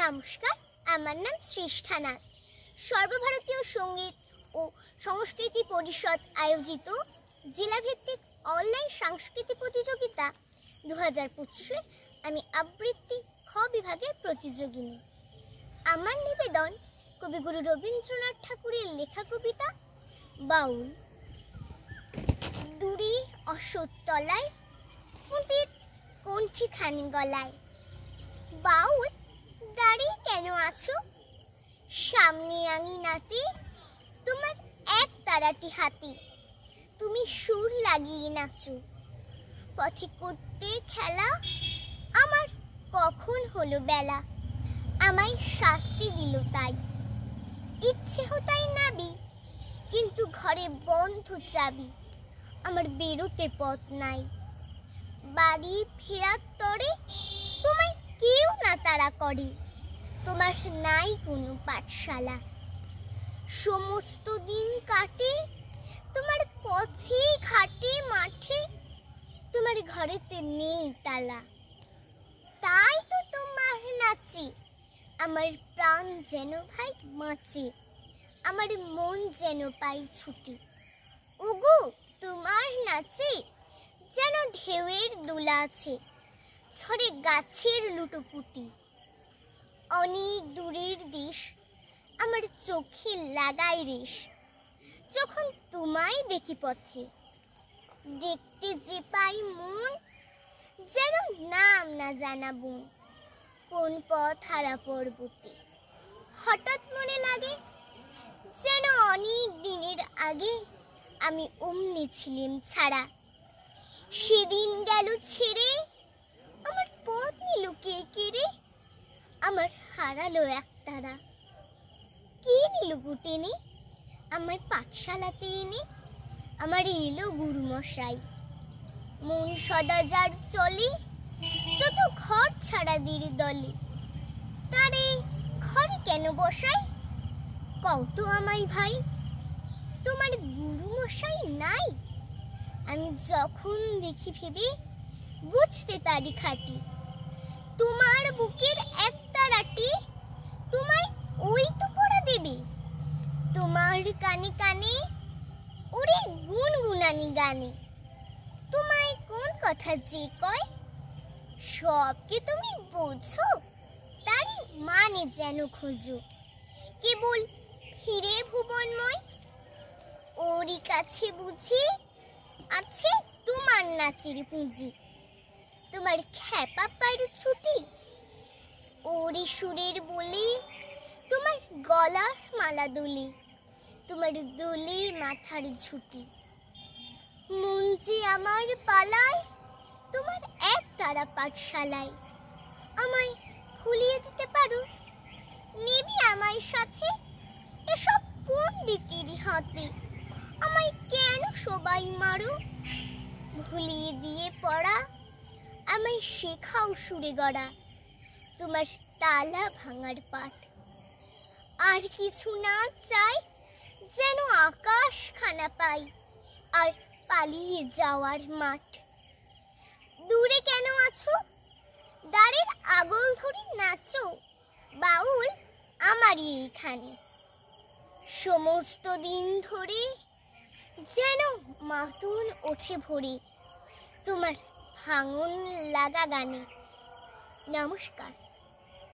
নমস্কার, আমার নাম সৃষ্ঠা নাথ। সর্বভারতীয় সঙ্গীত ও সংস্কৃতি পরিষদ আয়োজিত জেলাভিত্তিক অনলাইন সাংস্কৃতিক প্রতিযোগিতা 2025-এ আমি আবৃত্তি খ বিভাগের প্রতিযোগিনী। আমার নিবেদন কবিগুরু রবীন্দ্রনাথ ঠাকুরের লেখা কবিতা বাউল। দূরে অশোক তলায় ফুটির কণ্ঠিখানি গলায়, বাউল দাঁড়িয়ে কেন আছো? সামনে আঙিনাতে তোমার এক তারাটি হাতে, তুমি সুর লাগিয়ে নাচো। পথে করতে খেলা আমার কখন হলো বেলা, আমায় শাস্তি দিল তাই। ইচ্ছে হতাই নাবি, কিন্তু ঘরে বন্ধ চাবি, আমার বেরোতে পথ নাই। বাড়ি ফেরার তরে তোমায় কেউ না তাড়া করে, তোমার নাই কোনো পাঠশালা। সমস্ত দিন কাটে তোমার পথে ঘাটে মাঠে, তোমার ঘরেতে নেই তালা। তাই তো তোমার নাচে আমার প্রাণ যেন ভাই বাঁচে, আমার মন যেন পাই ছুটি। ওগো তোমার নাচে যেন ঢেউয়ের দোলা আছে, ছড়ে গাছের লুটোপুটি। অনেক দূরের দেশ আমার চোখে লাগাই রেশ, যখন তোমায় দেখি পথে। দেখতে যে পাই মন যেন নাম না জানা বোন, কোন পথ হারা পর্বতে। হঠাৎ মনে লাগে যেন অনেক দিনের আগে আমি অমনি ছিলাম ছাড়া। সেদিন গেল ছেড়ে আমার পথ নিল কে কেড়ে, আমার হারালো এক তারা। কে নিল গুটেনে আমার পাঠশালাতে এনে, আমার এলো গুরুমশাই। মন সদা যার চলে যত ঘর ছাড়া দের দলে, তারে ঘরে কেন বসাই কও তো আমায় ভাই? তোমার গুরুমশাই নাই? আমি যখন দেখি ভেবে বুঝতে পারি খাটি, তোমার বুকের এক তারাটি তোমায় ওই তো পড়া দেবে। তোমার কানে কানে ওরে গুনগুনানি গানে, তোমায় কোন কথা যে কয় সবকে তুমি বোঝো, তারই মানে যেন খোঁজো। কেবল ফিরে ভুবনময়, ওরই কাছে বুঝি আছে তোমার নাচের পুঁজি। তোমার খ্যাপা পায়ের ছুটি, ওরে সুরের বলে তোমার গলার মালা দোলে, তোমার দোলে মাথার ঝুটি। মন যে আমার পালায় তোমার এক তারা পাঠশালায়, আমায় ভুলিয়ে দিতে পারো? নেবি আমায় সাথে এসব পণ্ডিতেরই হাতে, আমায় কেন সবাই মারো? ভুলিয়ে দিয়ে পড়া আমায় শেখাও সুরে গড়া, তোমার তালা ভাঙার পাঠ। আর কিছু না চাই যেন আকাশ খানা পাই, আর পালিয়ে যাওয়ার মাঠ। দূরে কেন আছো? দ্বারের আগল ধরে নাচো, বাউল আমারই এইখানে। সমস্ত দিন ধরে যেন মাতুল ওঠে ভরে, তোমার ভাঙন লাগা গানে। নমস্কার।